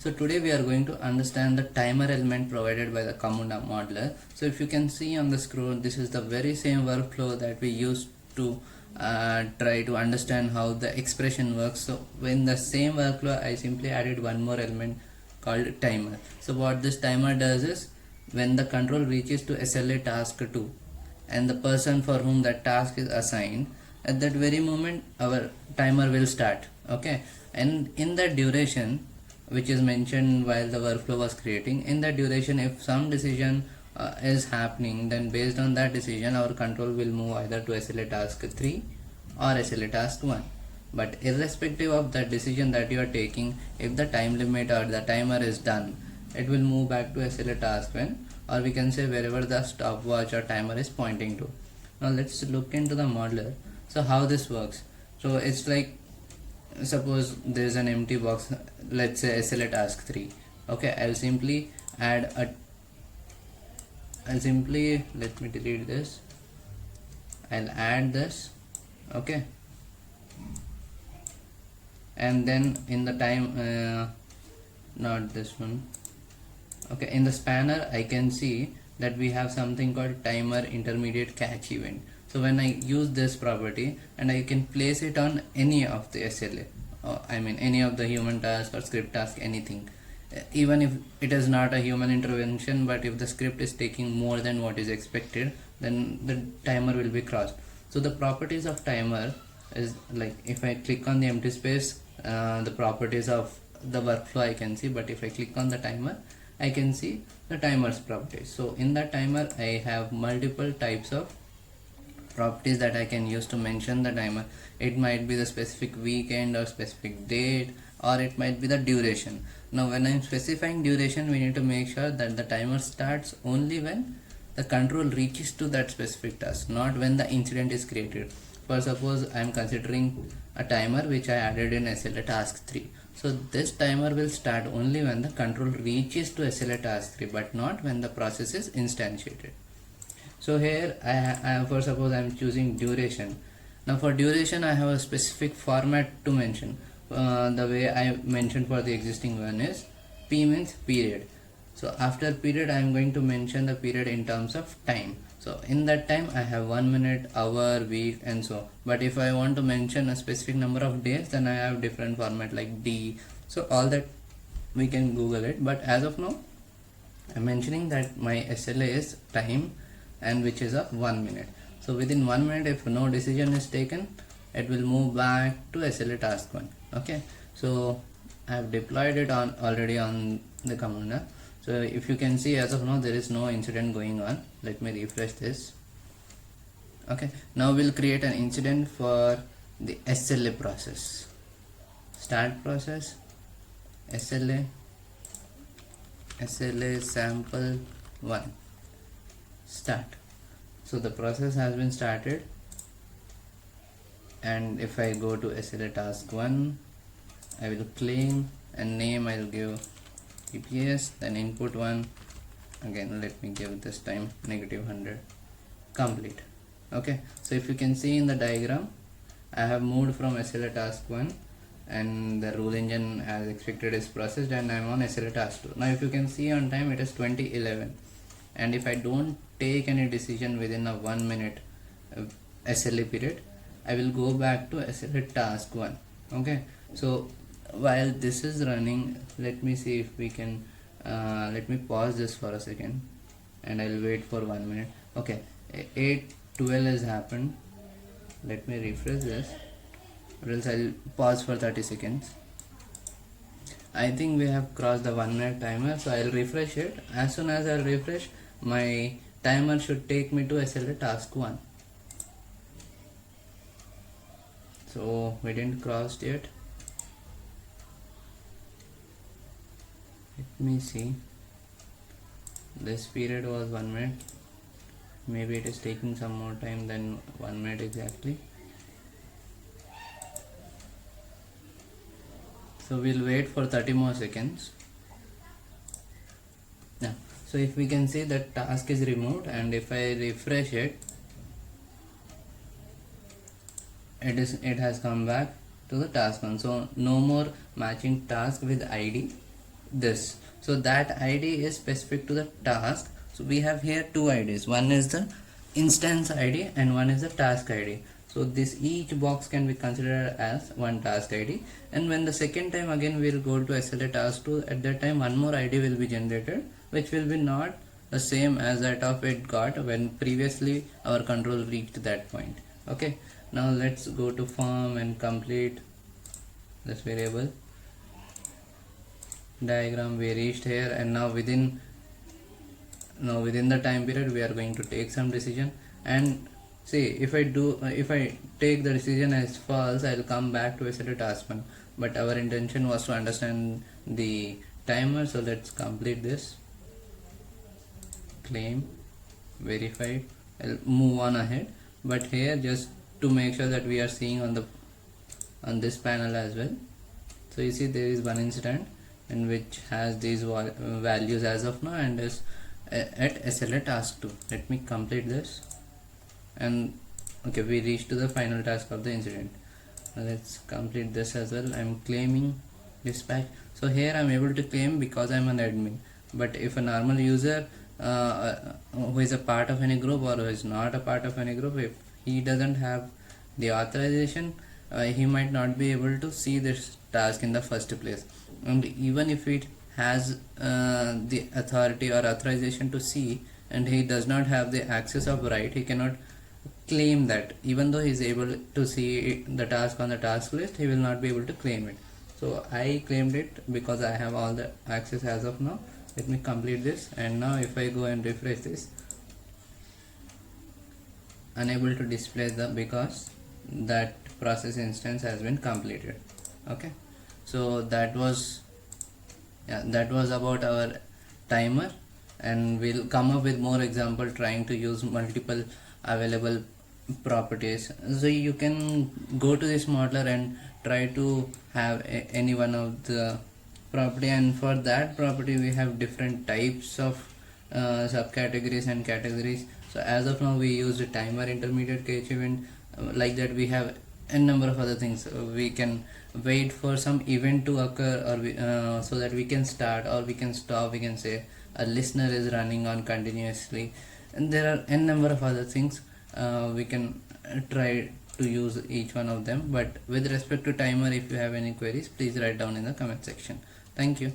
So today we are going to understand the timer element provided by the camunda modeler. So if you can see on the screen, this is the very same workflow that we used to try to understand how the expression works. So in the same workflow, I simply added one more element called timer. So what this timer does is, when the control reaches to SLA task 2 and the person for whom that task is assigned, at that very moment our timer will start. Okay, and in that duration, which is mentioned while the workflow was creating, in that duration, if some decision is happening, then based on that decision our control will move either to SLA task 3 or SLA task 1. But irrespective of that decision that you are taking, if the time limit or the timer is done, it will move back to SLA task 1, or we can say wherever the stopwatch or timer is pointing to. Now let's look into the modeler. So how this works? So it's like, suppose there is an empty box, let's say SLA task 3. Okay, I'll simply let me delete this. I'll add this. Okay, and then in the time not this one. Okay, in the spanner I can see that we have something called timer intermediate catch event. So when I use this property and I can place it on any of the SLA, I mean any of the human task or script task, anything, even if it is not a human intervention, but if the script is taking more than what is expected, then the timer will be crossed. So the properties of timer is like, if I click on the empty space, the properties of the workflow I can see, but if I click on the timer, I can see the timer's properties. So in that timer I have multiple types of properties that I can use to mention the timer. It might be the specific weekend or specific date, or it might be the duration. Now when I'm specifying duration, we need to make sure that the timer starts only when the control reaches to that specific task, not when the incident is created. For suppose I am considering a timer which I added in SLA task 3. So this timer will start only when the control reaches to SLA task 3, but not when the process is instantiated. So here for suppose I am choosing duration. Now for duration I have a specific format to mention. The way I mentioned for the existing one is P means period. So after period I am going to mention the period in terms of time. So in that time I have 1 minute, hour, week, and so. But if I want to mention a specific number of days, then I have different format like D. So all that we can Google it. But as of now, I'm mentioning that my SLA is time, and which is of 1 minute. So within 1 minute, if no decision is taken, it will move back to SLA task 1. Okay, so I have deployed it on already on the camunda. So if you can see, as of now there is no incident going on. Let me refresh this. Okay, now we'll create an incident for the SLA process. Start process, SLA sample 1, start. So the process has been started, and if I go to SLA task 1, I will claim and name, I will give EPS, then input 1, again let me give this time -100, complete. Okay, so if you can see in the diagram, I have moved from SLA task 1 and the rule engine as expected is processed, and I am on SLA task 2. Now if you can see on time, it is 2011, and if I don't take any decision within a 1 minute SLA period, I will go back to SLA task 1. Okay, so while this is running, let me see if we can let me pause this for a second and I'll wait for 1 minute. Okay, 8:12 has happened. Let me refresh this, or else I'll pause for 30 seconds. I think we have crossed the 1 minute timer, so I'll refresh it. As soon as I'll refresh, my timer should take me to SLA task 1. So we didn't cross yet. Let me see. This period was 1 minute. Maybe it is taking some more time than 1 minute exactly. So we'll wait for 30 more seconds. Now, so if we can see that task is removed, and if I refresh it, it has come back to the task one. So no more matching task with ID. this. So that ID is specific to the task. So we have here two IDs. One is the instance ID and one is the task ID. So this each box can be considered as one task ID, and when the second time again we'll go to SLA task 2, at that time one more ID will be generated, which will be not the same as that of it got when previously our control reached that point. Okay, now let's go to form and complete this variable diagram. We reached here, and now within the time period we are going to take some decision. And see, if I take the decision as false, I'll come back to SLA task 1, but our intention was to understand the timer. So let's complete this, claim, verified. I'll move on ahead, but here just to make sure that we are seeing on this panel as well. So you see there is one incident in which has these values as of now and is at SLA task 2. Let me complete this, and okay, we reached to the final task of the incident. Now let's complete this as well. I'm claiming dispatch. So here I'm able to claim because I'm an admin, but if a normal user who is a part of any group or who is not a part of any group, if he doesn't have the authorization, he might not be able to see this task in the first place. And even if it has the authority or authorization to see, and he does not have the access of right, he cannot claim that. Even though he is able to see the task on the task list, he will not be able to claim it. So I claimed it because I have all the access as of now. Let me complete this, and now if I go and refresh this, unable to display the because that process instance has been completed. Okay, so that was about our timer, and we'll come up with more example trying to use multiple available properties. So you can go to this modeler and try to have any one of the property, and for that property we have different types of subcategories and categories. So as of now we use the timer, intermediate, catch event. Like that we have a number of other things. We can wait for some event to occur, or so that we can start or we can stop. We can say a listener is running on continuously, and there are a number of other things. We can try to use each one of them. But with respect to timer, if you have any queries, please write down in the comment section. Thank you.